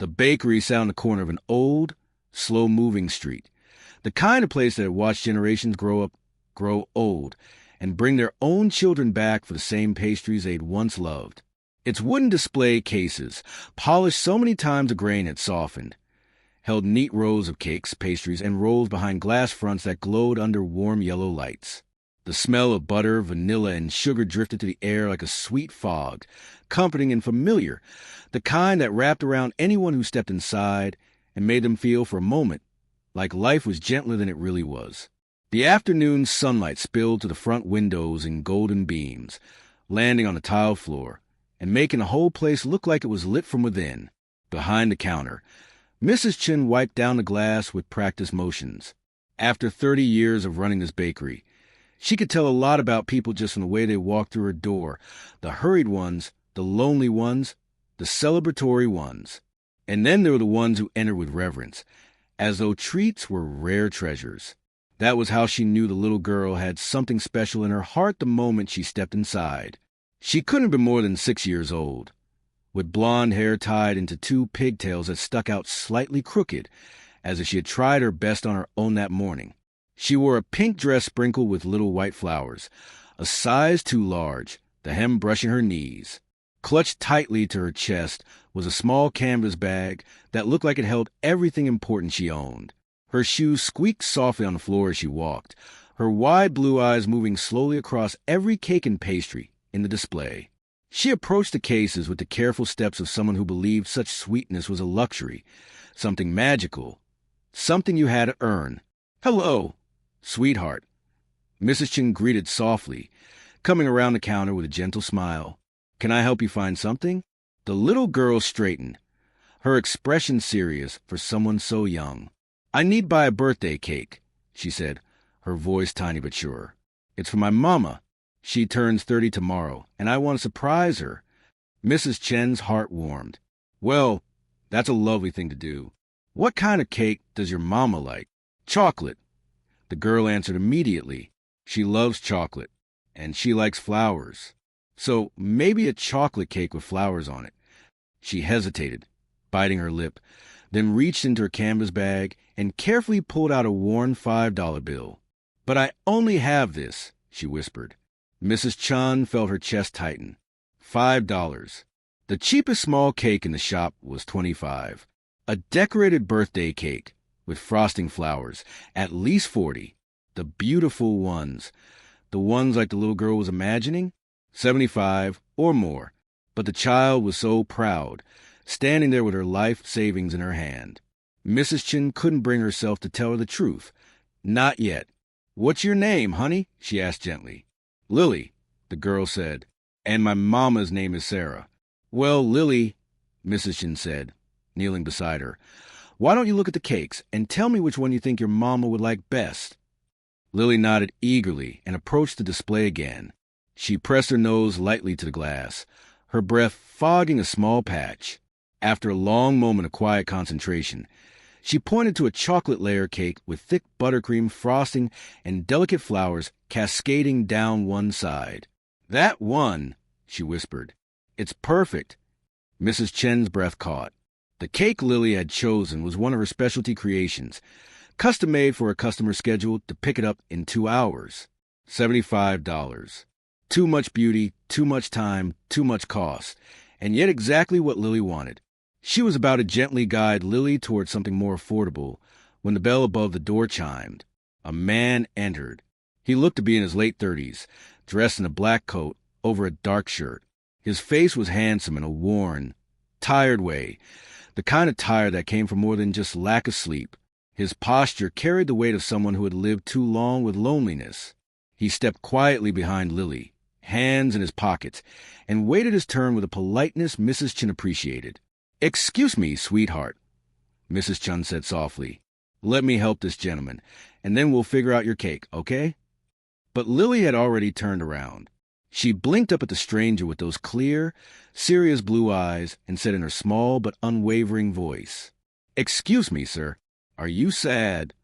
The bakery sat on the corner of an old, slow-moving street, the kind of place that had watched generations grow old, and bring their own children back for the same pastries they'd once loved. Its wooden display cases, polished so many times the grain had softened, held neat rows of cakes, pastries, and rolls behind glass fronts that glowed under warm yellow lights. The smell of butter, vanilla, and sugar drifted through the air like a sweet fog, comforting and familiar, the kind that wrapped around anyone who stepped inside and made them feel for a moment like life was gentler than it really was. The afternoon sunlight spilled to the front windows in golden beams, landing on the tiled floor, and making the whole place look like it was lit from within. Behind the counter, Mrs. Chin wiped down the glass with practiced motions. After 30 years of running this bakery, she could tell a lot about people just from the way they walked through her door, the hurried ones, the lonely ones, the celebratory ones. And then there were the ones who entered with reverence, as though treats were rare treasures. That was how she knew the little girl had something special in her heart the moment she stepped inside. She couldn't have been more than 6 years old, with blonde hair tied into 2 pigtails that stuck out slightly crooked, as if she had tried her best on her own that morning. She wore a pink dress sprinkled with little white flowers, a size too large, the hem brushing her knees. Clutched tightly to her chest was a small canvas bag that looked like it held everything important she owned. Her shoes squeaked softly on the floor as she walked, her wide blue eyes moving slowly across every cake and pastry in the display. She approached the cases with the careful steps of someone who believed such sweetness was a luxury, something magical, something you had to earn. "Hello, sweetheart," Mrs. Chin greeted softly, coming around the counter with a gentle smile. "Can I help you find something?" The little girl straightened, her expression serious for someone so young. "I need buy a birthday cake," she said, her voice tiny but sure. "It's for my mama. She turns 30 tomorrow, and I want to surprise her." Mrs. Chen's heart warmed. "Well, that's a lovely thing to do. What kind of cake does your mama like?" "Chocolate," the girl answered immediately. "She loves chocolate, and she likes flowers. So maybe a chocolate cake with flowers on it." She hesitated, biting her lip, then reached into her canvas bag and carefully pulled out a worn $5 bill. "But I only have this," she whispered. Mrs. Chan felt her chest tighten. $5. The cheapest small cake in the shop was $25. A decorated birthday cake with frosting flowers, at least 40. The beautiful ones, the ones like the little girl was imagining, 75 or more. But the child was so proud, standing there with her life savings in her hand. Mrs. Chin couldn't bring herself to tell her the truth. "Not yet." "What's your name, honey?" she asked gently. "Lily," the girl said, "and my mama's name is Sarah." "Well, Lily," Mrs. Chin said, kneeling beside her, "why don't you look at the cakes and tell me which one you think your mama would like best?" Lily nodded eagerly and approached the display again. She pressed her nose lightly to the glass, her breath fogging a small patch. After a long moment of quiet concentration, she pointed to a chocolate layer cake with thick buttercream frosting and delicate flowers cascading down one side. "That one," she whispered. "It's perfect." Mrs. Chen's breath caught. The cake Lily had chosen was one of her specialty creations, custom-made for a customer scheduled to pick it up in 2 hours. $75. Too much beauty, too much time, too much cost, and yet exactly what Lily wanted. She was about to gently guide Lily towards something more affordable when the bell above the door chimed. A man entered. He looked to be in his late 30s, dressed in a black coat over a dark shirt. His face was handsome in a worn, tired way, the kind of tired that came from more than just lack of sleep. His posture carried the weight of someone who had lived too long with loneliness. He stepped quietly behind Lily, hands in his pockets, and waited his turn with a politeness Mrs. Chin appreciated. "Excuse me, sweetheart," Mrs. Chun said softly. "Let me help this gentleman, and then we'll figure out your cake, okay?" But Lily had already turned around. She blinked up at the stranger with those clear, serious blue eyes and said in her small but unwavering voice, "Excuse me, sir, are you sad?"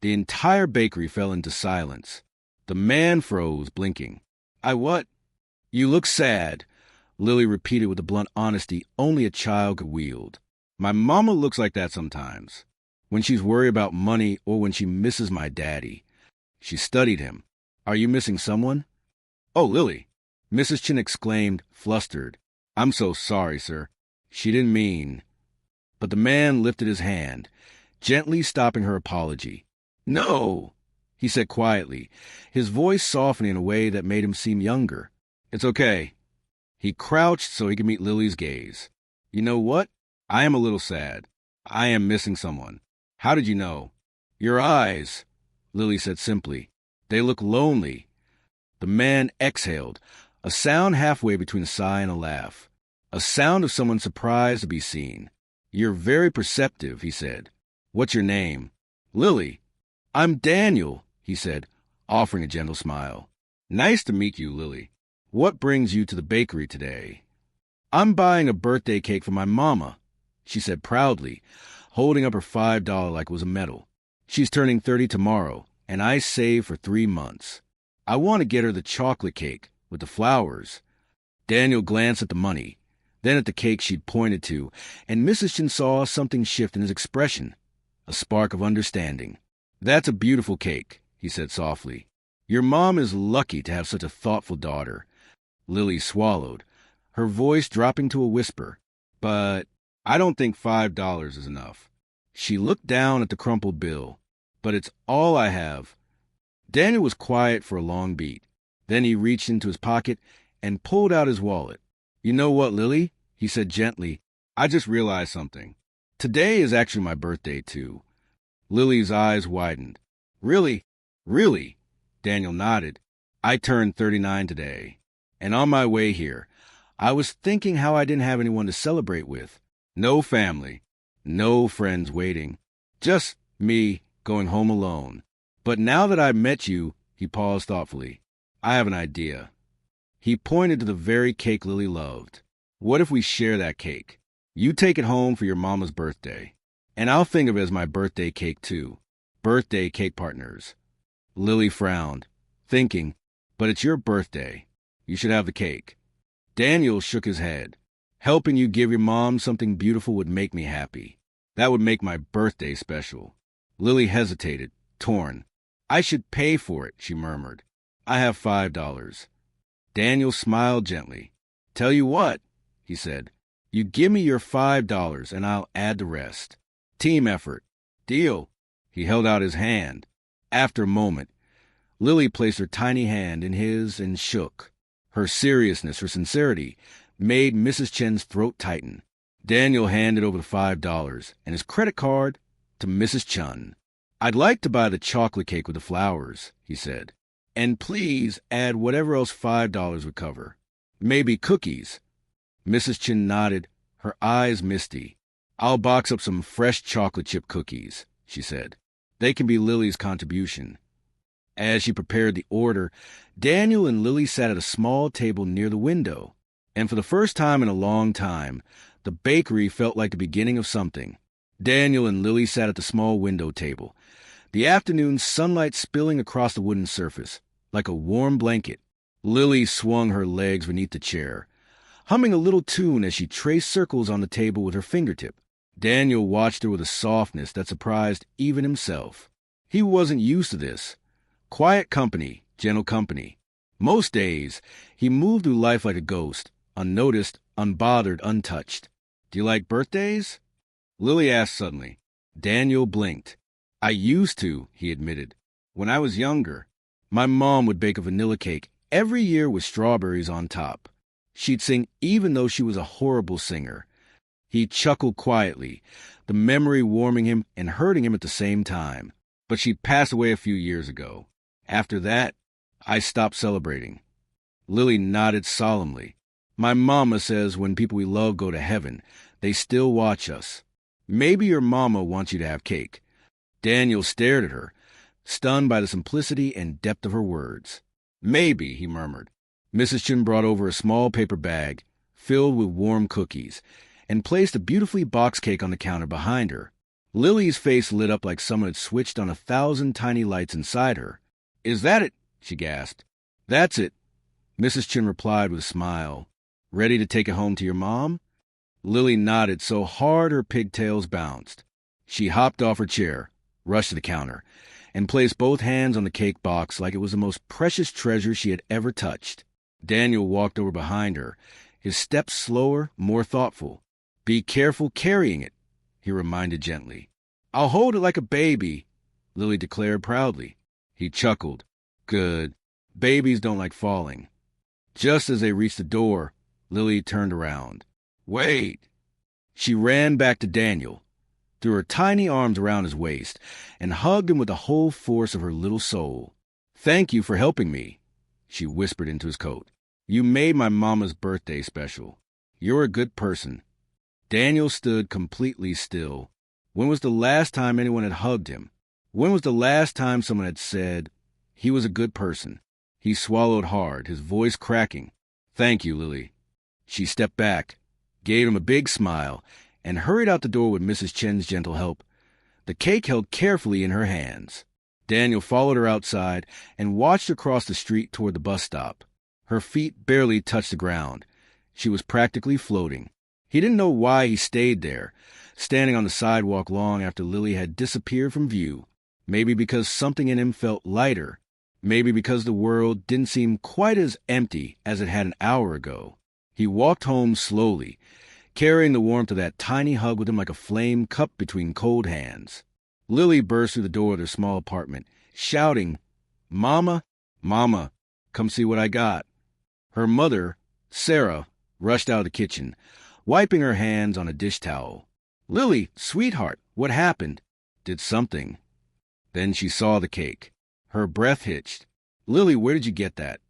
The entire bakery fell into silence. The man froze, blinking. "I what?" "You look sad," Lily repeated with the blunt honesty only a child could wield. My mama looks like that sometimes, when she's worried about money or when she misses my daddy. She studied him. Are you missing someone? Oh, Lily, Mrs. Chin exclaimed, flustered. I'm so sorry, sir. She didn't mean. But the man lifted his hand, gently stopping her apology. No, he said quietly, his voice softening in a way that made him seem younger. It's okay. He crouched so he could meet Lily's gaze. You know what? I am a little sad. I am missing someone. How did you know? Your eyes, Lily said simply. They look lonely. The man exhaled, a sound halfway between a sigh and a laugh. A sound of someone surprised to be seen. You're very perceptive, he said. What's your name? Lily. I'm Daniel, he said, offering a gentle smile. Nice to meet you, Lily. What brings you to the bakery today? I'm buying a birthday cake for my mama, she said proudly, holding up her $5 like it was a medal. She's turning 30 tomorrow, and I saved for 3 months. I want to get her the chocolate cake with the flowers. Daniel glanced at the money, then at the cake she'd pointed to, and Mrs. Chin saw something shift in his expression, a spark of understanding. That's a beautiful cake, he said softly. Your mom is lucky to have such a thoughtful daughter. Lily swallowed, her voice dropping to a whisper. But I don't think $5 is enough. She looked down at the crumpled bill. But it's all I have. Daniel was quiet for a long beat. Then he reached into his pocket and pulled out his wallet. You know what, Lily? He said gently. I just realized something. Today is actually my birthday, too. Lily's eyes widened. Really? Really? Daniel nodded. I turned 39 today. And on my way here, I was thinking how I didn't have anyone to celebrate with. No family. No friends waiting. Just me going home alone. But now that I've met you, he paused thoughtfully, I have an idea. He pointed to the very cake Lily loved. What if we share that cake? You take it home for your mama's birthday. And I'll think of it as my birthday cake, too. Birthday cake partners. Lily frowned, thinking, but it's your birthday. You should have the cake. Daniel shook his head. Helping you give your mom something beautiful would make me happy. That would make my birthday special. Lily hesitated, torn. I should pay for it, she murmured. I have $5. Daniel smiled gently. Tell you what, he said. You give me your $5 and I'll add the rest. Team effort. Deal. He held out his hand. After a moment, Lily placed her tiny hand in his and shook. Her seriousness, her sincerity, made Mrs. Chen's throat tighten. Daniel handed over the $5 and his credit card to Mrs. Chun. I'd like to buy the chocolate cake with the flowers, he said. And please add whatever else $5 would cover. Maybe cookies. Mrs. Chin nodded, her eyes misty. I'll box up some fresh chocolate chip cookies, she said. They can be Lily's contribution. As she prepared the order, Daniel and Lily sat at a small table near the window. And for the first time in a long time, the bakery felt like the beginning of something. Daniel and Lily sat at the small window table, the afternoon sunlight spilling across the wooden surface, like a warm blanket. Lily swung her legs beneath the chair, humming a little tune as she traced circles on the table with her fingertip. Daniel watched her with a softness that surprised even himself. He wasn't used to this. Quiet company, gentle company. Most days, he moved through life like a ghost, unnoticed, unbothered, untouched. Do you like birthdays? Lily asked suddenly. Daniel blinked. I used to, he admitted. When I was younger, my mom would bake a vanilla cake every year with strawberries on top. She'd sing even though she was a horrible singer. He chuckled quietly, the memory warming him and hurting him at the same time. But she'd passed away a few years ago. After that, I stopped celebrating. Lily nodded solemnly. My mama says when people we love go to heaven, they still watch us. Maybe your mama wants you to have cake. Daniel stared at her, stunned by the simplicity and depth of her words. Maybe, he murmured. Mrs. Chin brought over a small paper bag filled with warm cookies and placed a beautifully boxed cake on the counter behind her. Lily's face lit up like someone had switched on 1,000 tiny lights inside her. Is that it? She gasped. That's it, Mrs. Chin replied with a smile. Ready to take it home to your mom? Lily nodded so hard her pigtails bounced. She hopped off her chair, rushed to the counter, and placed both hands on the cake box like it was the most precious treasure she had ever touched. Daniel walked over behind her, his steps slower, more thoughtful. "Be careful carrying it," he reminded gently. "I'll hold it like a baby," Lily declared proudly. He chuckled. "Good. Babies don't like falling." Just as they reached the door, Lily turned around. "Wait!" She ran back to Daniel, threw her tiny arms around his waist, and hugged him with the whole force of her little soul. "Thank you for helping me," she whispered into his coat. "You made my mama's birthday special. You're a good person." Daniel stood completely still. When was the last time anyone had hugged him? When was the last time someone had said he was a good person? He swallowed hard, his voice cracking. "Thank you, Lily." She stepped back, gave him a big smile, and hurried out the door with Mrs. Chen's gentle help, the cake held carefully in her hands. Daniel followed her outside and watched her cross the street toward the bus stop. Her feet barely touched the ground. She was practically floating. He didn't know why he stayed there, standing on the sidewalk long after Lily had disappeared from view. Maybe because something in him felt lighter. Maybe because the world didn't seem quite as empty as it had an hour ago. He walked home slowly, carrying the warmth of that tiny hug with him like a flame cupped between cold hands. Lily burst through the door of their small apartment, shouting, "Mama, Mama, come see what I got." Her mother, Sarah, rushed out of the kitchen, wiping her hands on a dish towel. "Lily, sweetheart, what happened?" "Did something." Then she saw the cake. Her breath hitched. "Lily, where did you get that?"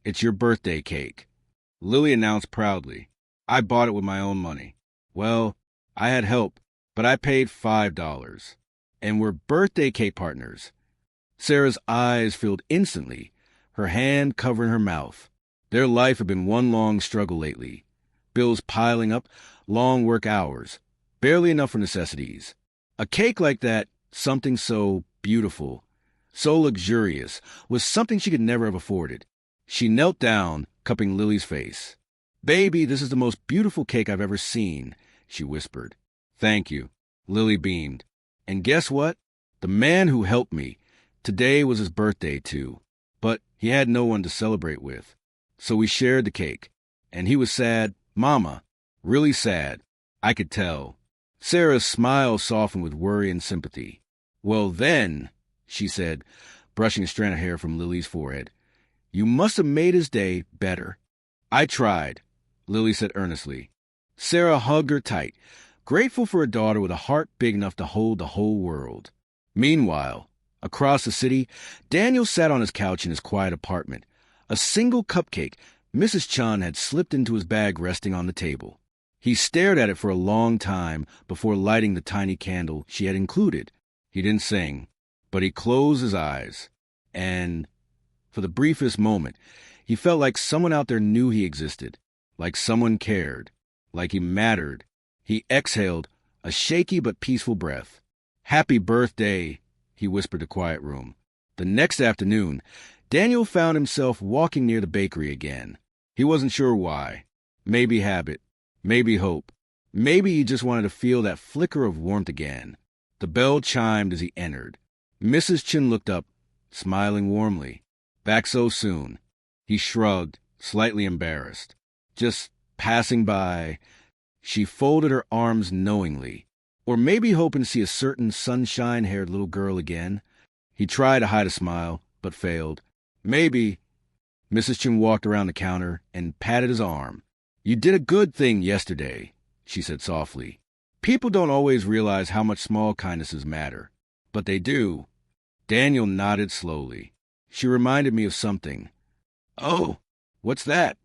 "It's your birthday cake," Lily announced proudly. "I bought it with my own money." "Well, I had help, but I paid $5. And we're birthday cake partners." Sarah's eyes filled instantly, her hand covering her mouth. Their life had been one long struggle lately. Bills piling up, long work hours, barely enough for necessities. A cake like that, something so beautiful, so luxurious, was something she could never have afforded. She knelt down, cupping Lily's face. "Baby, this is the most beautiful cake I've ever seen," she whispered. "Thank you," Lily beamed. "And guess what? The man who helped me, today was his birthday too. But he had no one to celebrate with. So we shared the cake. And he was sad, Mama, really sad. I could tell." Sarah's smile softened with worry and sympathy. "Well then," she said, brushing a strand of hair from Lily's forehead, "you must have made his day better." "I tried," Lily said earnestly. Sarah hugged her tight, grateful for a daughter with a heart big enough to hold the whole world. Meanwhile, across the city, Daniel sat on his couch in his quiet apartment. A single cupcake Mrs. Chun had slipped into his bag resting on the table. He stared at it for a long time before lighting the tiny candle she had included. He didn't sing, but he closed his eyes, and, for the briefest moment, he felt like someone out there knew he existed, like someone cared, like he mattered. He exhaled a shaky but peaceful breath. "Happy birthday," he whispered to the quiet room. The next afternoon, Daniel found himself walking near the bakery again. He wasn't sure why. Maybe habit, maybe hope. Maybe he just wanted to feel that flicker of warmth again. The bell chimed as he entered. Mrs. Chin looked up, smiling warmly. "Back so soon?" He shrugged, slightly embarrassed. "Just passing by." She folded her arms knowingly, or maybe hoping to see a certain sunshine-haired little girl again. He tried to hide a smile, but failed. "Maybe." Mrs. Chin walked around the counter and patted his arm. "You did a good thing yesterday," she said softly. "People don't always realize how much small kindnesses matter, but they do." Daniel nodded slowly. "She reminded me of something." "Oh, what's that?"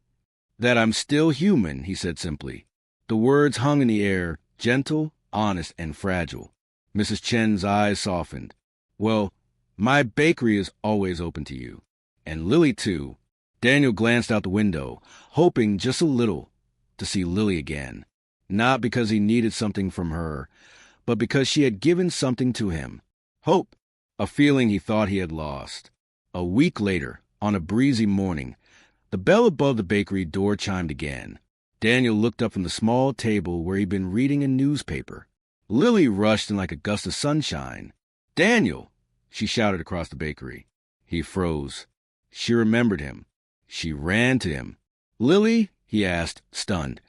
"That I'm still human," he said simply. The words hung in the air, gentle, honest, and fragile. Mrs. Chen's eyes softened. "Well, my bakery is always open to you. And Lily, too." Daniel glanced out the window, hoping just a little to see Lily again. Not because he needed something from her, but because she had given something to him. Hope, a feeling he thought he had lost. A week later, on a breezy morning, the bell above the bakery door chimed again. Daniel looked up from the small table where he'd been reading a newspaper. Lily rushed in like a gust of sunshine. "Daniel!" she shouted across the bakery. He froze. She remembered him. She ran to him. "Lily?" he asked, stunned,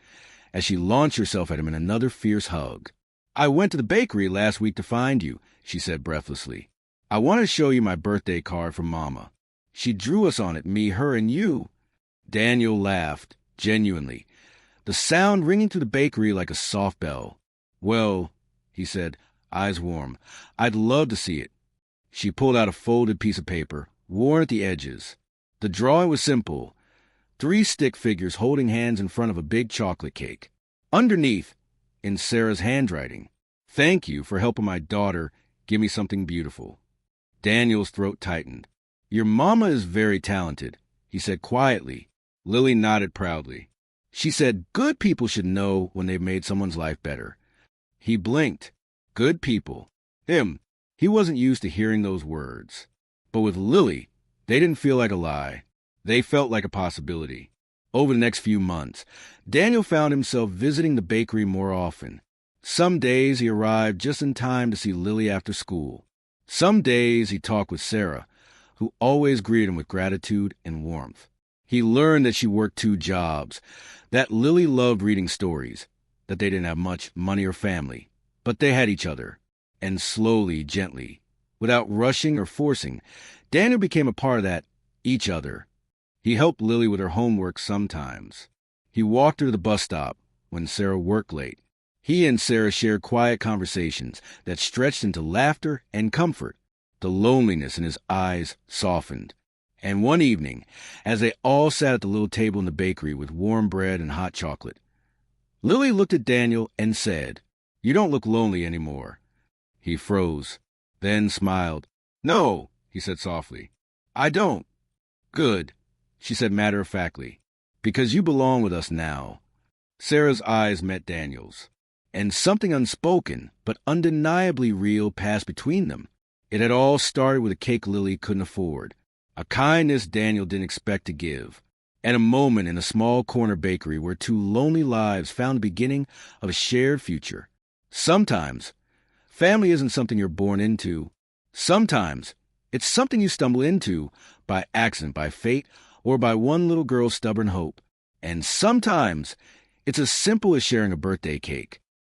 as she launched herself at him in another fierce hug. "I went to the bakery last week to find you," she said breathlessly. "I wanted to show you my birthday card from Mama. She drew us on it, me, her, and you." Daniel laughed, genuinely, the sound ringing through the bakery like a soft bell. "Well," he said, eyes warm, "I'd love to see it." She pulled out a folded piece of paper, worn at the edges. The drawing was simple. 3 stick figures holding hands in front of a big chocolate cake. Underneath, in Sarah's handwriting, "Thank you for helping my daughter give me something beautiful." Daniel's throat tightened. "Your mama is very talented," he said quietly. Lily nodded proudly. She said, "Good people should know when they've made someone's life better." He blinked. Good people. He wasn't used to hearing those words. But with Lily, they didn't feel like a lie. They felt like a possibility. Over the next few months, Daniel found himself visiting the bakery more often. Some days he arrived just in time to see Lily after school. Some days he talked with Sarah, who always greeted him with gratitude and warmth. He learned that she worked 2 jobs, that Lily loved reading stories, that they didn't have much money or family, but they had each other. And slowly, gently, without rushing or forcing, Daniel became a part of that each other. He helped Lily with her homework sometimes. He walked her to the bus stop when Sarah worked late. He and Sarah shared quiet conversations that stretched into laughter and comfort. The loneliness in his eyes softened. And one evening, as they all sat at the little table in the bakery with warm bread and hot chocolate, Lily looked at Daniel and said, "You don't look lonely anymore." He froze, then smiled. "No," he said softly, "I don't." "Good," she said matter-of-factly, "because you belong with us now." Sarah's eyes met Daniel's, and something unspoken but undeniably real passed between them. It had all started with a cake Lily couldn't afford, a kindness Daniel didn't expect to give, and a moment in a small corner bakery where 2 lonely lives found the beginning of a shared future. Sometimes, family isn't something you're born into. Sometimes, it's something you stumble into by accident, by fate, or by one little girl's stubborn hope. And sometimes, it's as simple as sharing a birthday cake.